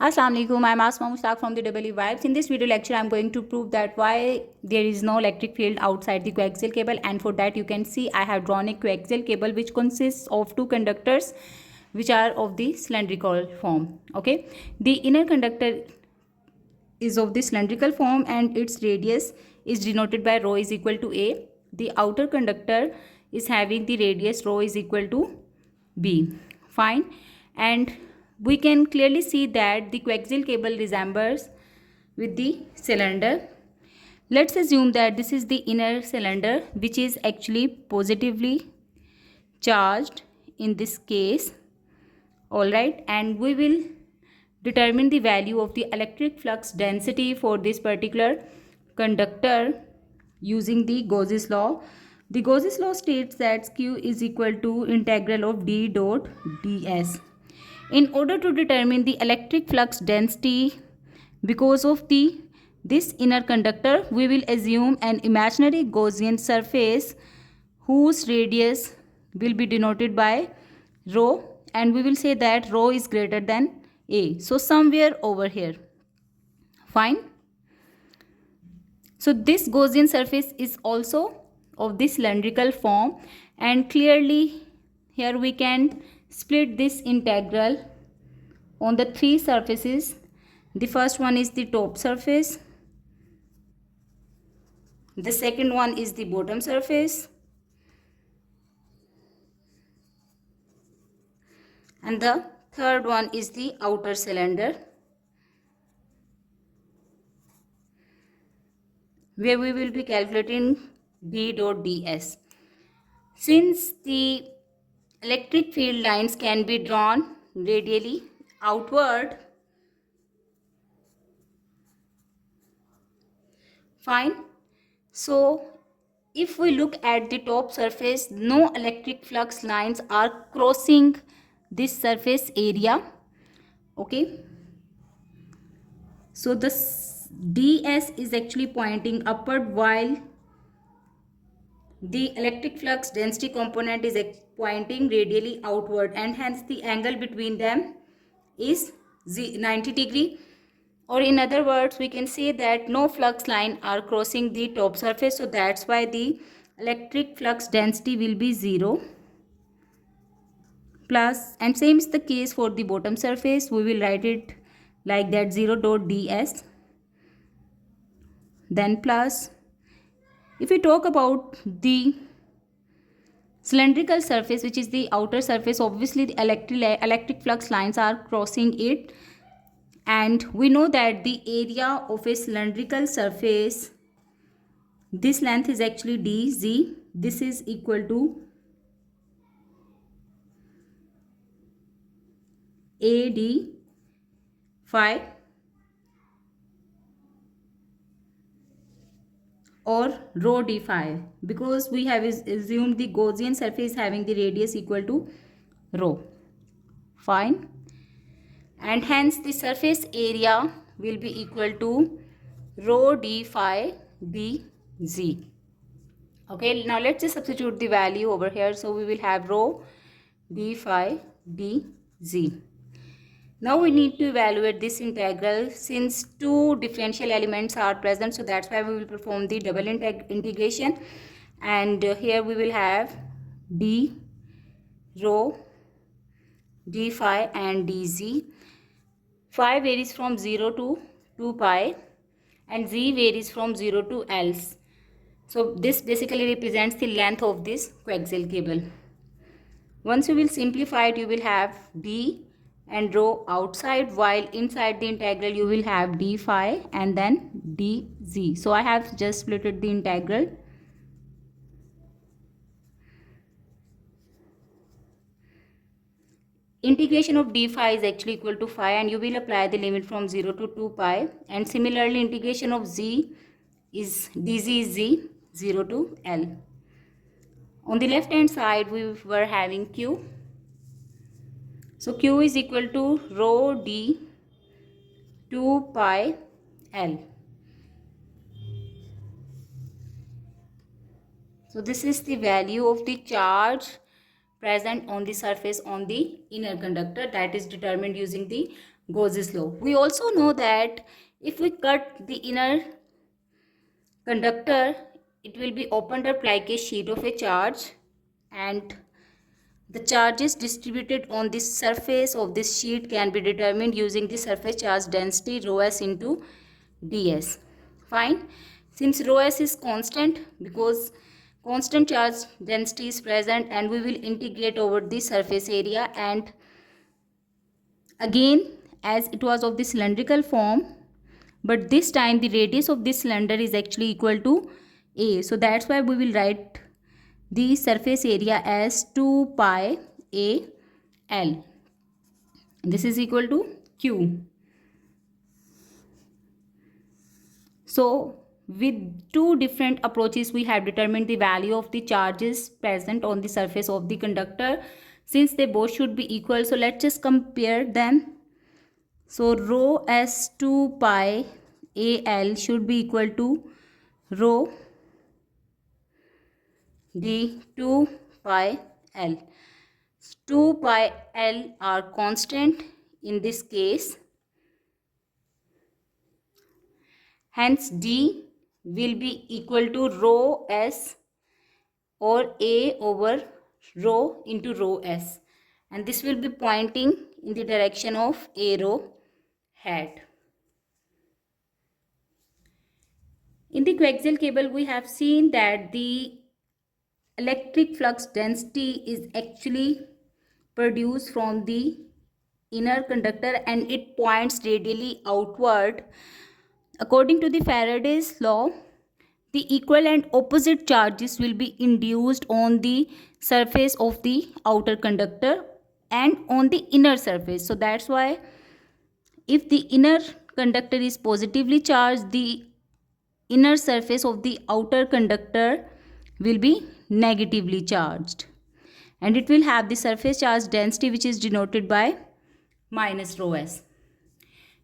Assalamu alaikum, I'm Asma Mushtaq from the EE Vibes. In this video lecture, I'm going to prove that why there is no electric field outside the coaxial cable, and for that you can see I have drawn a coaxial cable which consists of two conductors which are of the cylindrical form. Okay, the inner conductor is of the cylindrical form and its radius is denoted by rho is equal to A. The outer conductor is having the radius rho is equal to B. Fine. And we can clearly see that the coaxial cable resembles with the cylinder. Let's assume that this is the inner cylinder which is actually positively charged in this case. Alright, and we will determine the value of the electric flux density for this particular conductor using the Gauss's law. The Gauss's law states that Q is equal to integral of d dot ds. In order to determine the electric flux density because of this inner conductor, we will assume an imaginary Gaussian surface whose radius will be denoted by rho, and we will say that rho is greater than A. So somewhere over here. Fine. So this Gaussian surface is also of this cylindrical form, and clearly here we can split this integral on the three surfaces. The first one is the top surface, the second one is the bottom surface, and the third one is the outer cylinder, where we will be calculating d dot ds. Since the electric field lines can be drawn radially outward, fine. So if we look at the top surface, no electric flux lines are crossing this surface area. Okay, so this ds is actually pointing upward while the electric flux density component is pointing radially outward, and hence the angle between them is 90 degree, or in other words we can say that no flux line are crossing the top surface, so that's why the electric flux density will be 0 plus, and same is the case for the bottom surface. We will write it like that, 0 dot ds, then plus. If we talk about the cylindrical surface, which is the outer surface, obviously the electric flux lines are crossing it, and we know that the area of a cylindrical surface, this length is actually dz. This is equal to ad phi or rho d phi, because we have assumed the Gaussian surface having the radius equal to rho. Fine. And hence the surface area will be equal to rho d phi dz. Okay, now let's just substitute the value over here. So we will have rho d phi dz. Now we need to evaluate this integral since two differential elements are present, so that's why we will perform the double integration, and here we will have d rho d phi and dz. Phi varies from 0 to 2 pi and z varies from 0 to L. So this basically represents the length of this coaxial cable. Once you will simplify it, you will have d and rho outside, while inside the integral you will have d phi and then dz. So I have just splitted the integral. Integration of d phi is actually equal to phi, and you will apply the limit from 0 to 2 pi, and similarly integration of z is dz is z 0 to L. On the left hand side we were having q. So q is equal to rho d 2 pi L. So this is the value of the charge present on the surface on the inner conductor, that is determined using the Gauss's law. We also know that if we cut the inner conductor, it will be opened up like a sheet of a charge, and the charges distributed on the surface of this sheet can be determined using the surface charge density rho s into ds. Fine. Since rho s is constant, because constant charge density is present, and we will integrate over the surface area, and again as it was of the cylindrical form, but this time the radius of this cylinder is actually equal to a, so that's why we will write the surface area as 2 pi a l. This is equal to q. So with two different approaches we have determined the value of the charges present on the surface of the conductor. Since they both should be equal, so let's just compare them. So rho s 2 pi al should be equal to rho d 2 pi l. 2 pi l are constant in this case. Hence d will be equal to rho s or a over rho into rho s, and this will be pointing in the direction of a rho hat. In the coaxial cable we have seen that the electric flux density is actually produced from the inner conductor and it points radially outward. According to the Faraday's law, the equal and opposite charges will be induced on the surface of the outer conductor and on the inner surface. So that's why if the inner conductor is positively charged, the inner surface of the outer conductor will be negatively charged, and it will have the surface charge density which is denoted by minus rho s.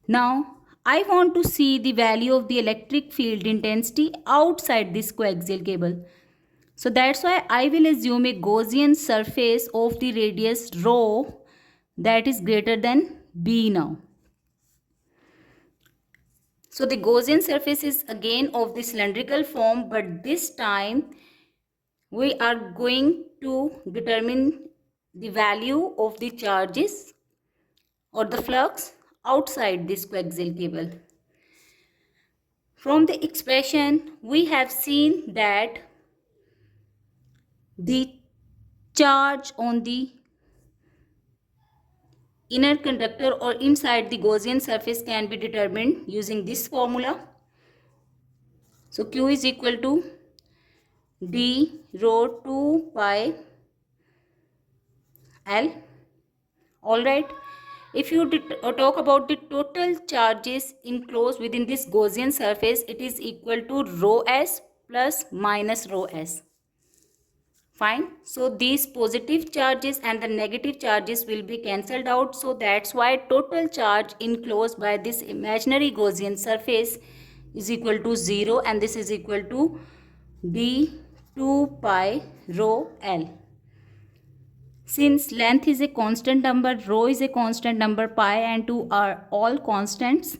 Now I want to see the value of the electric field intensity outside this coaxial cable. So that's why I will assume a Gaussian surface of the radius rho that is greater than b now. So the Gaussian surface is again of the cylindrical form, but this time we are going to determine the value of the charges or the flux outside this coaxial cable. From the expression, we have seen that the charge on the inner conductor or inside the Gaussian surface can be determined using this formula. So Q is equal to d rho 2 pi L. Alright. If you talk about the total charges enclosed within this Gaussian surface, it is equal to rho s plus minus rho s. Fine. So these positive charges and the negative charges will be cancelled out. So that's why total charge enclosed by this imaginary Gaussian surface is equal to 0, and this is equal to d 2 pi rho L. Since length is a constant number, rho is a constant number, pi and 2 are all constants.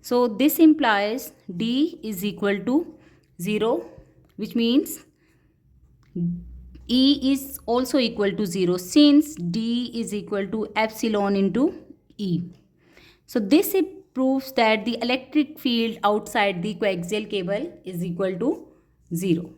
So this implies d is equal to 0, which means E is also equal to 0 since d is equal to epsilon into E. So this proves that the electric field outside the coaxial cable is equal to 0.